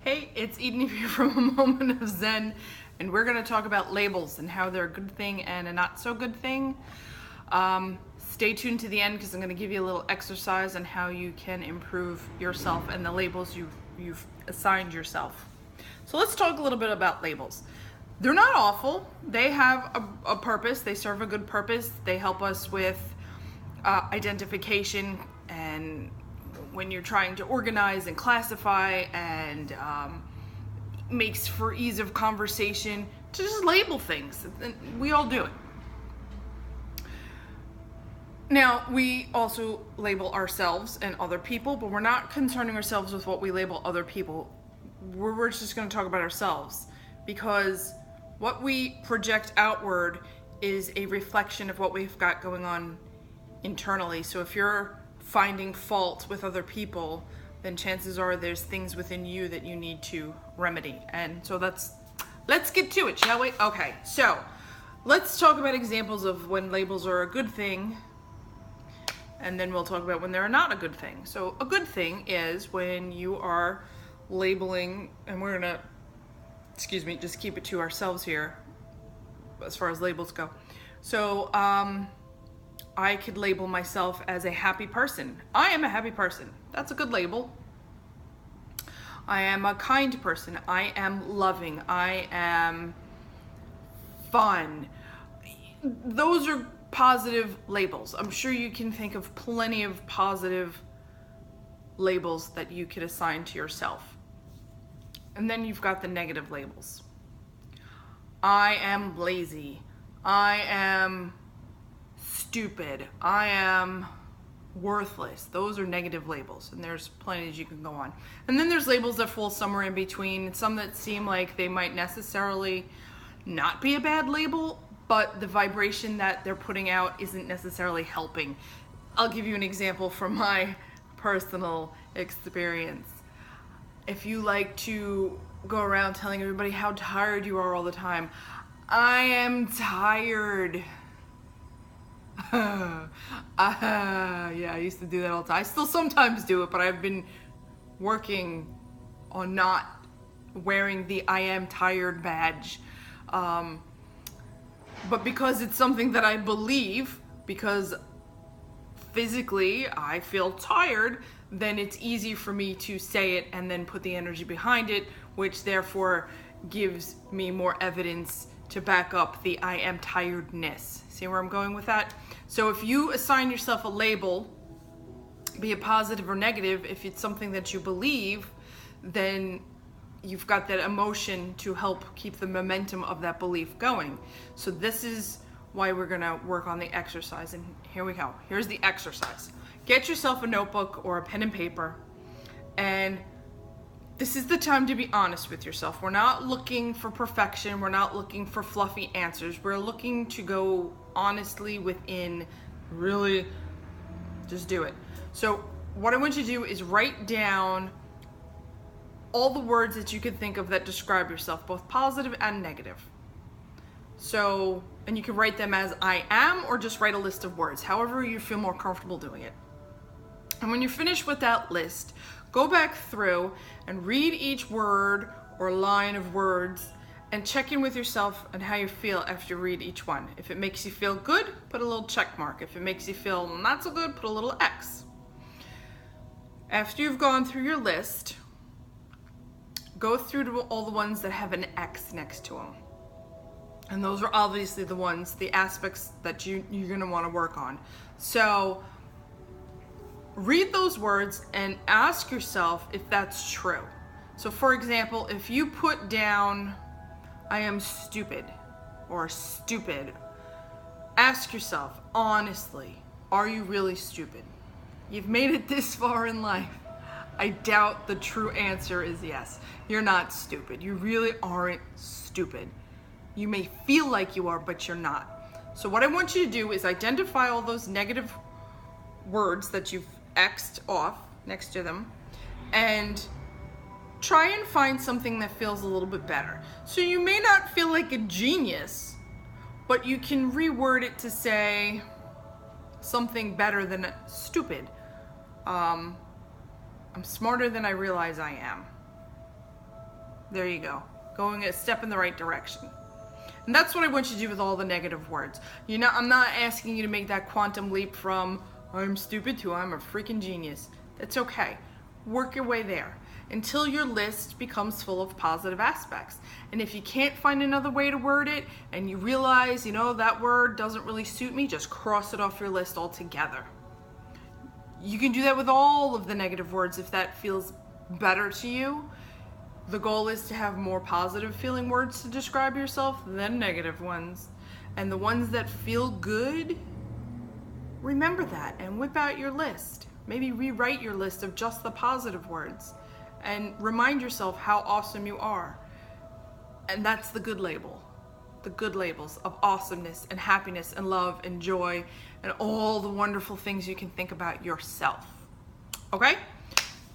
Hey, it's Eden here from A Moment of Zen, and we're going to talk about labels and how they're a good thing and a not so good thing. Stay tuned to the end because I'm going to give you a little exercise on how you can improve yourself and the labels you've assigned yourself. So let's talk a little bit about labels. They're not awful. They have a purpose. They serve a good purpose. They help us with identification, and when you're trying to organize and classify, and makes for ease of conversation to just label things. And we all do it. Now, we also label ourselves and other people, but we're not concerning ourselves with what we label other people. We're just going to talk about ourselves, because what we project outward is a reflection of what we've got going on internally. So if you're finding fault with other people, then chances are there's things within you that you need to remedy. And so let's get to it, shall we? Okay, so let's talk about examples of when labels are a good thing, and then we'll talk about when they're not a good thing. So a good thing is when you are labeling, and we're gonna, just keep it to ourselves here as far as labels go. So I could label myself as a happy person. I am a happy person. That's a good label. I am a kind person. I am loving. I am fun. Those are positive labels. I'm sure you can think of plenty of positive labels that you could assign to yourself. And then you've got the negative labels. I am lazy. I am stupid. I am worthless. Those are negative labels, and there's plenty that you can go on. And then there's labels that fall somewhere in between, some that seem like they might necessarily not be a bad label, but the vibration that they're putting out isn't necessarily helping. I'll give you an example from my personal experience. If you like to go around telling everybody how tired you are all the time, I am tired. Yeah, I used to do that all the time. I still sometimes do it, but I've been working on not wearing the I am tired badge. But because it's something that I believe, because physically I feel tired, then it's easy for me to say it and then put the energy behind it, which therefore gives me more evidence to back up the I am tiredness. See where I'm going with that? So if you assign yourself a label, be it positive or negative, if it's something that you believe, then you've got that emotion to help keep the momentum of that belief going. So this is why we're gonna work on the exercise, and here we go. Here's the exercise. Get yourself a notebook or a pen and paper, and this is the time to be honest with yourself. We're not looking for perfection. We're not looking for fluffy answers. We're looking to go honestly within, really just do it. So what I want you to do is write down all the words that you could think of that describe yourself, both positive and negative. So, and you can write them as I am, or just write a list of words, however you feel more comfortable doing it. And when you're finished with that list, go back through and read each word or line of words and check in with yourself and how you feel after you read each one. If it makes you feel good, put a little check mark. If it makes you feel not so good, put a little X. After you've gone through your list, go through to all the ones that have an X next to them. And those are obviously the ones, the aspects that you're gonna wanna work on. So read those words and ask yourself if that's true. So for example, if you put down, I am stupid, or stupid, ask yourself, honestly, are you really stupid? You've made it this far in life. I doubt the true answer is yes. You're not stupid. You really aren't stupid. You may feel like you are, but you're not. So what I want you to do is identify all those negative words that you've X'd off next to them, and try and find something that feels a little bit better. So you may not feel like a genius, but you can reword it to say something better than stupid. I'm smarter than I realize I am. There you go. Going a step in the right direction. And that's what I want you to do with all the negative words. I'm not asking you to make that quantum leap from I'm stupid to I'm a freaking genius. That's okay. Work your way there until your list becomes full of positive aspects. And if you can't find another way to word it and you realize, that word doesn't really suit me, just cross it off your list altogether. You can do that with all of the negative words if that feels better to you. The goal is to have more positive feeling words to describe yourself than negative ones. And the ones that feel good, remember that and whip out your list. Maybe rewrite your list of just the positive words and remind yourself how awesome you are. And that's the good label. The good labels of awesomeness and happiness and love and joy and all the wonderful things you can think about yourself. Okay?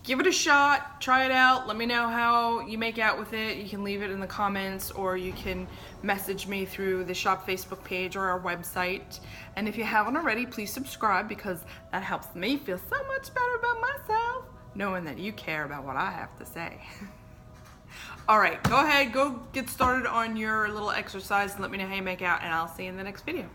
Give it a shot, try it out, let me know how you make out with it. You can leave it in the comments or you can message me through the Shop Facebook page or our website. And if you haven't already, please subscribe because that helps me feel so much better about myself, knowing that you care about what I have to say. All right, go ahead, go get started on your little exercise and let me know how you make out, and I'll see you in the next video.